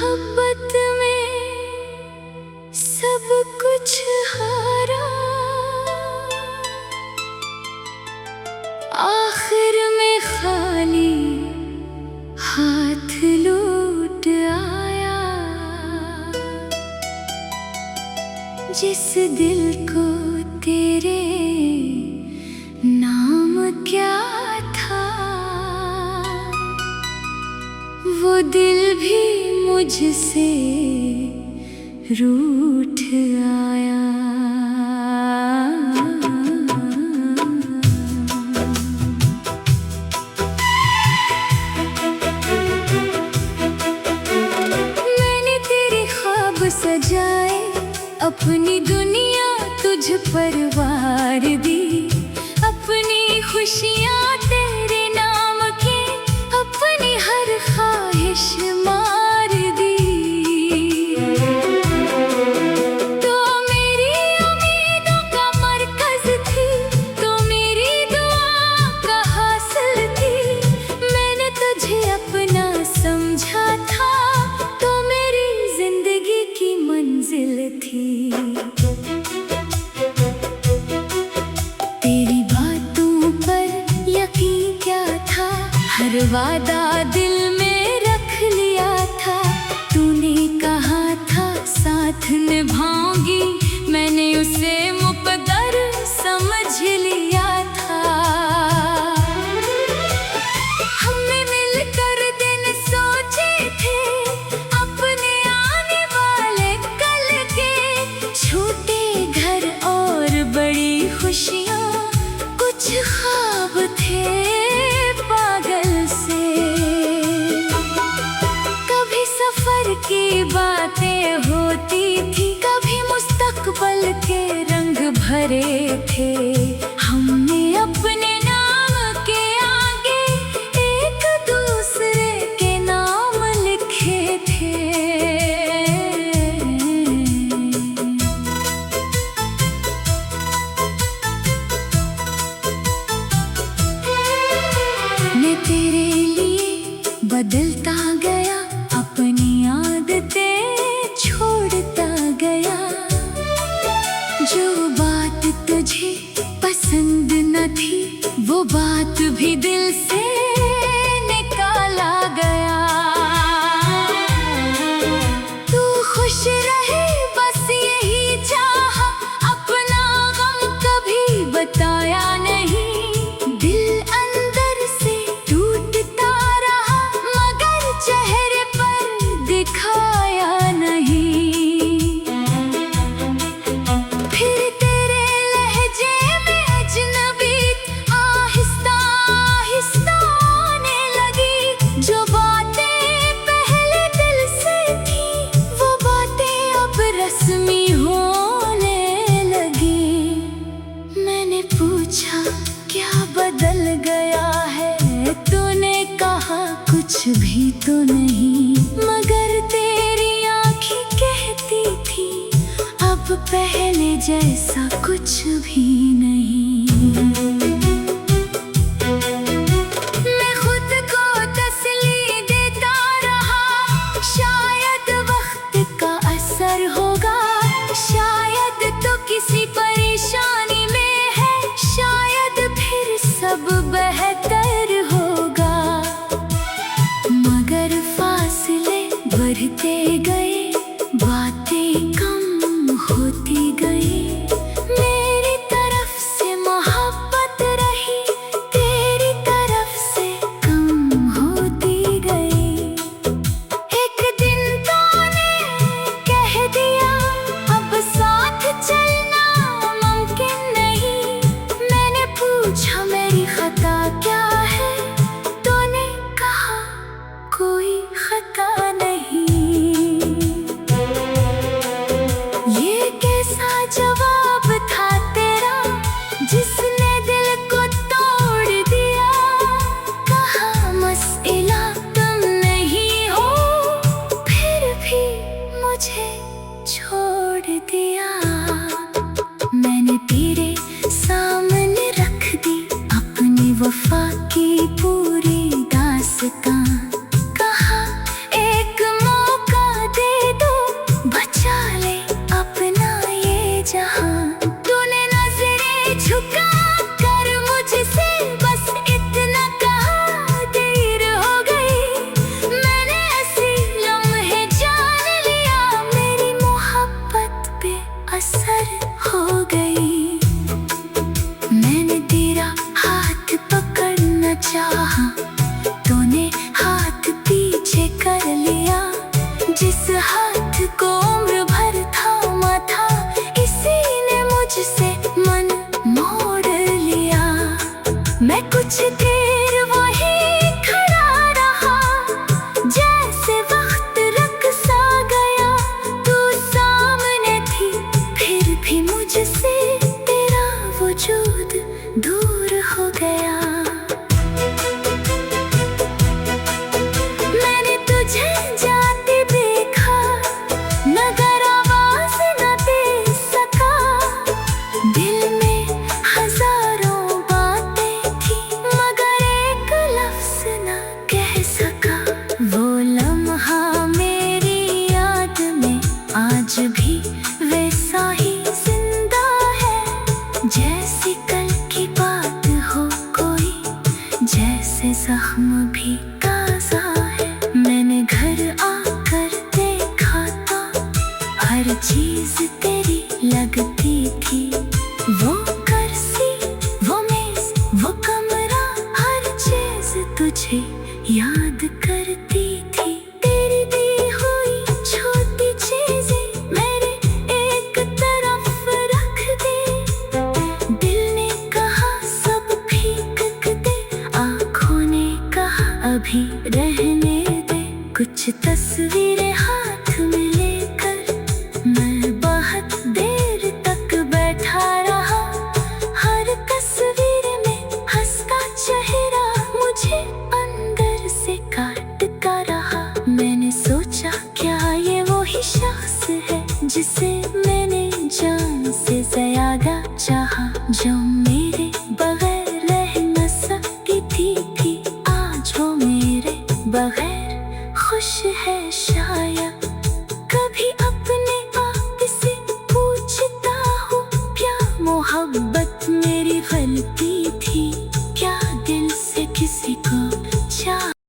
मोहब्बत में सब कुछ हारा, आखिर में खाली हाथ लौट आया। जिस दिल को तेरे नाम क्या था, वो दिल भी मुझसे रूठ आया। मैंने तेरे ख्वाब सजाए, अपनी दुनिया तुझ पर वार दी, अपनी खुशियाँ तेरे नाम की, अपनी हर ख्वाहिश मार दी। तो मेरी उम्मीदों का मरकज थी, तो मेरी दुआ का हासिल थी। मैंने तुझे अपना समझा था, तो मेरी जिंदगी की मंजिल थी। तेरी बातों पर यकीन क्या था, हर वादा दिल में रख लिया था। तूने कहा था साथ निभाऊंगी, मैंने उसे मुकद्दर समझ लिया था। हमने मिलकर दिन सोचे थे, अपने आने वाले कल के। छोटे घर और बड़ी खुशियाँ, कुछ ख्वाब थे पागल से। कभी सफर की बातें होती थी, कभी मुस्तकबल के रंग भरे थे। हमने अपने नाम के आगे एक दूसरे के नाम लिखे थे। मैं तेरे लिए बदलता गया, अपनी आदतें छोड़ता गया। जो बात तुझे पसंद न थी, वो बात भी दिल से निकाला गया। तू खुश रहे बस यही चाहा, अपना गम कभी बताया नहीं। दिल अंदर से टूटता रहा, मगर चेहरे पर दिखाया नहीं। फिर तेरे लहजे में अजनबी आहिस्ता आहिस्ता आने लगी। जो बातें पहले दिल से थी, वो बातें अब रस्मी होने लगी। मैंने पूछा क्या बदल गया है, तूने कहा कुछ भी तो नहीं। मगर तेरी आँखें कहती थी, अब पहले जैसा कुछ भी नहीं। मैं खुद को तसल्ली देता रहा, शायद वक्त का असर होगा। शायद तो किसी परेशानी में है, शायद फिर सब बेहतर होगा। मगर फासले बढ़ते गए, बातें कम होती गई। करती थी। तेरी दी हुई छोटी चीजें मेरे एक तरफ रख दे। दिल ने कहा सब फेंक दे, आँखों ने कहा अभी रहने दे। कुछ तस्वीरें हाथ में लेकर मैं बहुत देर तक बैठा रहा। हर तस्वीर में हंसता चेहरा मुझे अंदर से काटता रहा। मैंने सोचा क्या ये वही शख्स है जिसे मैंने जान से ज्यादा चाहा, जो मेरे बगैर रह न सकती थी आज वो मेरे बगैर खुश है शायद।